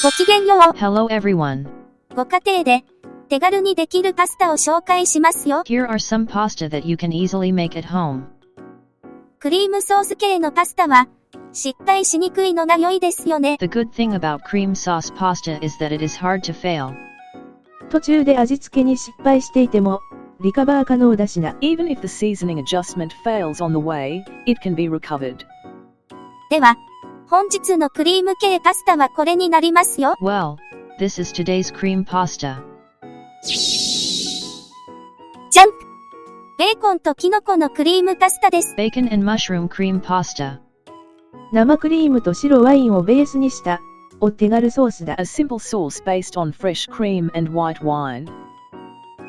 ごきげんよう。Hello everyone. ご家庭で手軽にできるパスタを紹介しますよ。Here are some pasta that you can easily make at home. クリームソース系のパスタは失敗しにくいのが良いですよね。The good thing about cream sauce pasta is that it is hard to fail. 途中で味付けに失敗していてもリカバー可能だしな。 Even if the seasoning adjustment fails on the way, it can be recovered. では、本日のクリーム系パスタはこれになりますよ。Well, this is today's cream pasta. じゃん！ベーコンとキノコのクリームパスタです。Bacon and mushroom cream pasta. 生クリームと白ワインをベースにしたお手軽ソースだ。A simple sauce based on fresh cream and white wine.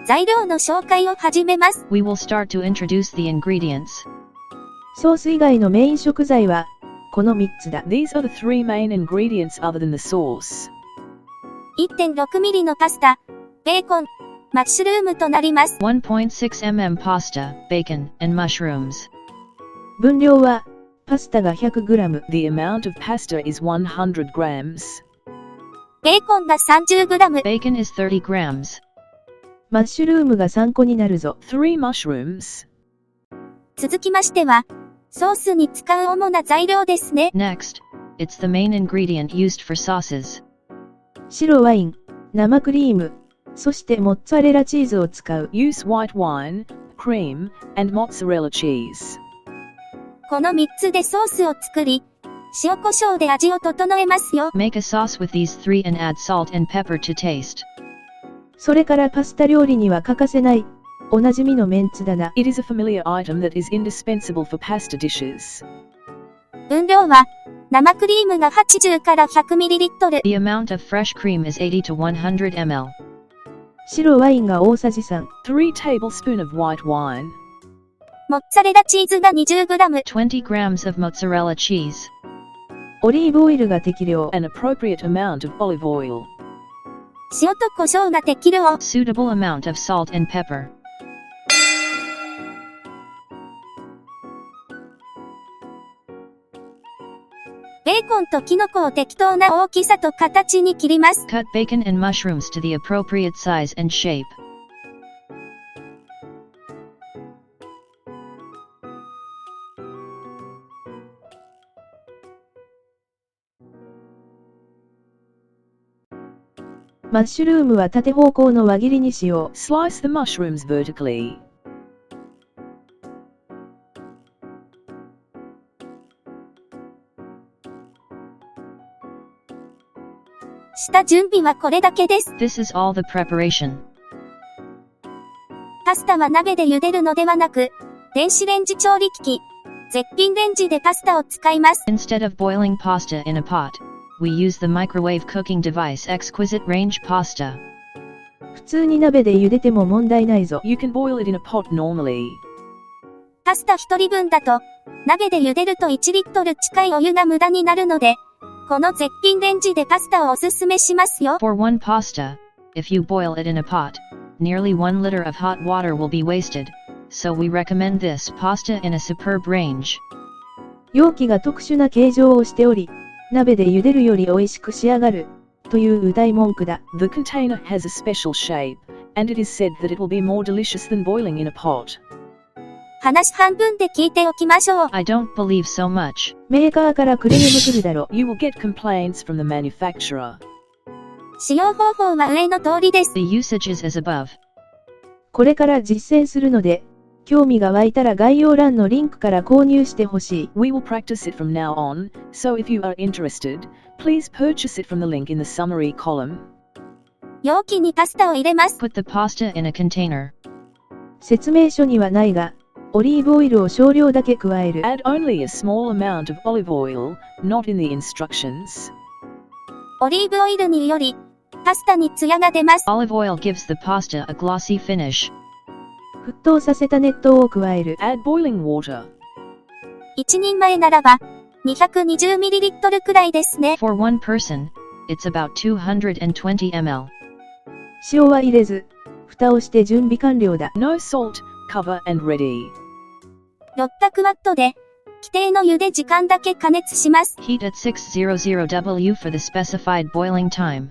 材料の紹介を始めます。We will start to introduce the ingredients. ソース以外のメイン食材はこの3つだ。 These are the three main ingredients other than the sauce. 1.6 ミリのパスタ、ベーコン、マッシュルームとなります。1.6 mm pasta, bacon, and mushrooms. 分量はパスタが 100g、 The amount of pasta is 100 grams. ベーコンが 30g、 Bacon is 30 grams. マッシュルームが3個になるぞ。 3 mushrooms. 続きましては、ソースに使う主な材料ですね。Next, it's the main ingredient used for sauces. 白ワイン、生クリーム、そしてモッツァレラチーズを使う。 Use white wine, cream, and mozzarella cheese. この3つでソースを作り、塩コショウで味を整えますよ。Make a sauce with these three and add salt and pepper to taste. それからパスタ料理には欠かせないおなじみのメンツだな。 It is a familiar item that is indispensable for pasta dishes. 分量は生クリームが80から 100ml、 The amount of fresh cream is 80 to 100 ml. 白ワインが大さじ3、 3 tablespoons of white wine. モッツァレラチーズが 20g、 20 grams of mozzarella cheese. オリーブオイルが適量。 An appropriate amount of olive oil. 塩と胡椒が適量。 Suitable amount of salt and pepper. ベーコンとキノコを適当な大きさと形に切ります。Cut bacon and mushrooms to the appropriate size and shape. マッシュルームは縦方向の輪切りにしよう。 Slice the mushrooms vertically. 下準備はこれだけです。 This is all the preparation. パスタは鍋で茹でるのではなく、電子レンジ調理機器、絶品レンジでパスタを使います。 Instead of boiling pasta in a pot, we use the microwave cooking device Exquisite Range Pasta. 普通に鍋で茹でても問題ないぞ。 You can boil it in a pot normally. パスタ1人分だと、鍋で茹でると1リットル近いお湯が無駄になるので、この絶品レンジでパスタをおすすめしますよ。 For one pasta, if you boil it in a pot, nearly 1 liter of hot water will be wasted, so we recommend this pasta in a superb range. 容器が特殊な形状をしており、鍋で茹でるより美味しく仕上がるという謳い文句だ。 The container has a special shape, and it is said that it will be more delicious than boiling in a pot. 話半分で聞いておきましょう。 I don't believe so much. メーカーからクレーム来るだろ。 You will get complaints from the manufacturer. 使用方法は上の通りです。 The usage is as above. これから実践するので、興味が湧いたら概要欄のリンクから購入してほしい。 We will practice it from now on, so if you are interested, please purchase it from the link in the summary column. 容器にパスタを入れます。 Put the pasta in a container. 説明書にはないが、オリーブオイルを少量だけ加える。 Add only a small amount of olive oil, not in the instructions. オリーブオイルにより、パスタにツヤが出ます。 Olive oil gives the pasta a glossy finish. 沸騰させた熱湯を加える。 Add boiling water. 1人前ならば、220ml くらいですね。 For one person, it's about 220 ml. 塩は入れず、蓋をして準備完了だ。 No salt, cover and ready. 600ワットで規定の茹で時間だけ加熱します。Heat at 600W for the specified boiling time.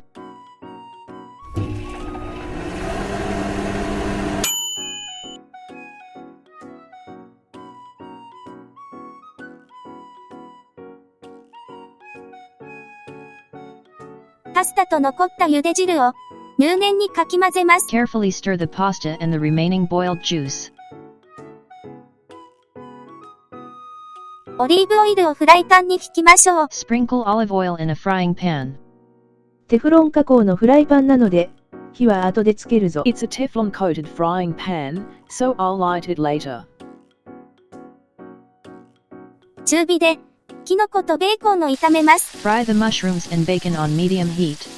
パスタと残った茹で汁を入念にかき混ぜます。Carefully stir the pasta and the remaining boiled juice. オリーブオイルをフライパンに引きましょう。Sprinkle olive oil in a frying pan. テフロン加工のフライパンなので、火は後でつけるぞ。It's a Teflon coated frying pan, so I'll light it later. 中火でキノコとベーコンを炒めます。Fry the mushrooms and bacon on medium heat.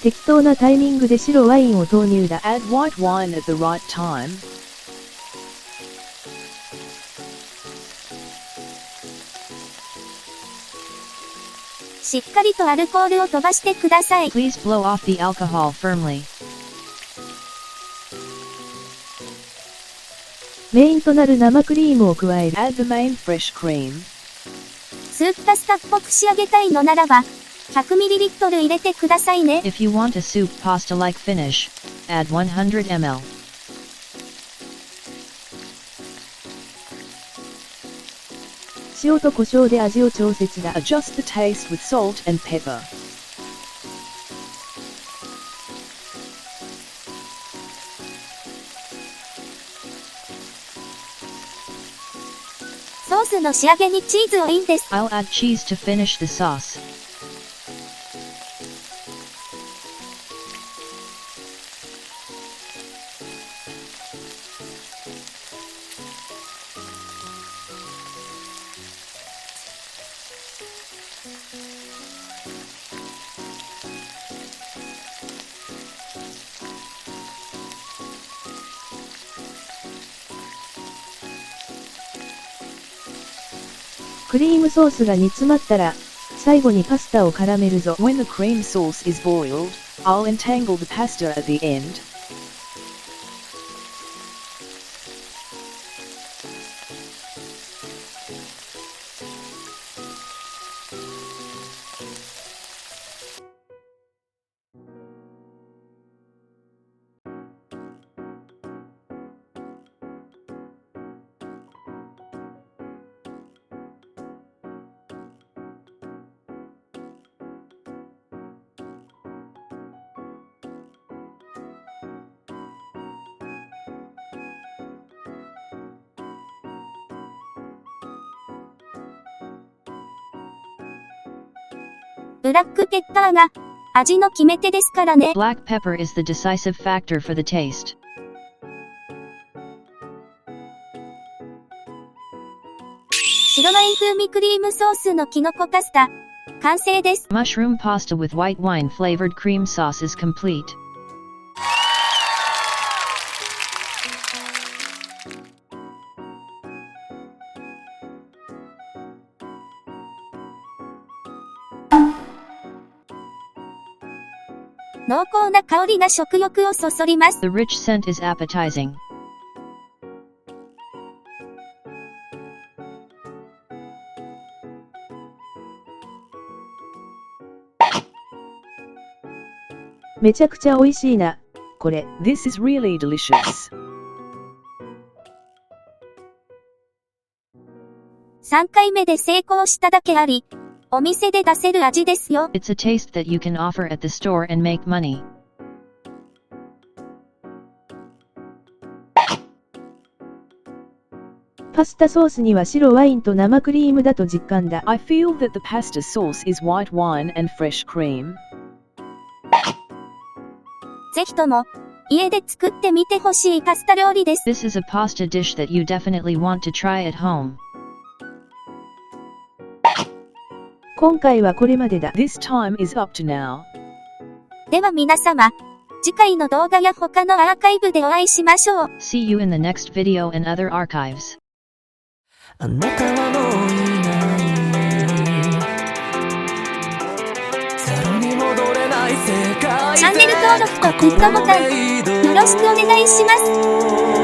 適当なタイミングで白ワインを投入だ。Add white wine at the right time. しっかりとアルコールを飛ばしてください。 Please blow off the alcohol firmly. メインとなる生クリームを加える。Add the main fresh cream. スープパスタっぽく仕上げたいのならば、100ml 入れてくださいね。If you want a soup pasta-like finish, add 100 ml. 塩と胡椒で味を調節だ。Adjust the taste with salt and pepper. ソースの仕上げにチーズをインです。I'll add cheese to finish the sauce. クリームソースが煮詰まったら、最後にパスタを絡めるぞ。When the cream sauce is boiled, I'll entangle the pasta at the end. ブラックペッパーが味の決め手ですからね。 Black pepper is the decisive factor for the taste. 白ワイン風味クリームソースのキノコパスタ、完成です。 Mushroom pasta with white wine flavored cream sauce is complete. 濃厚な香りが食欲をそそります。 The rich scent is appetizing. めちゃくちゃ美味しいな、これ。This is really delicious. 3回目で成功しただけあり、お店で出せる味ですよ。 It's a taste that you can offer at the store and make money. パスタソースには白ワインと生クリームだと実感だ。I feel that the pasta sauce is white wine and fresh cream. ぜひとも、家で作ってみてほしいパスタ料理です。This is a pasta dish that you definitely want to try at home. 今回はこれまでだ。This time is up to now. では皆様、次回の動画や他のアーカイブでお会いしましょう。See you in the next video and other archives. あなたはもういないゼロに戻れない世界チャンネル登録とグッドボタンよろしくお願いします。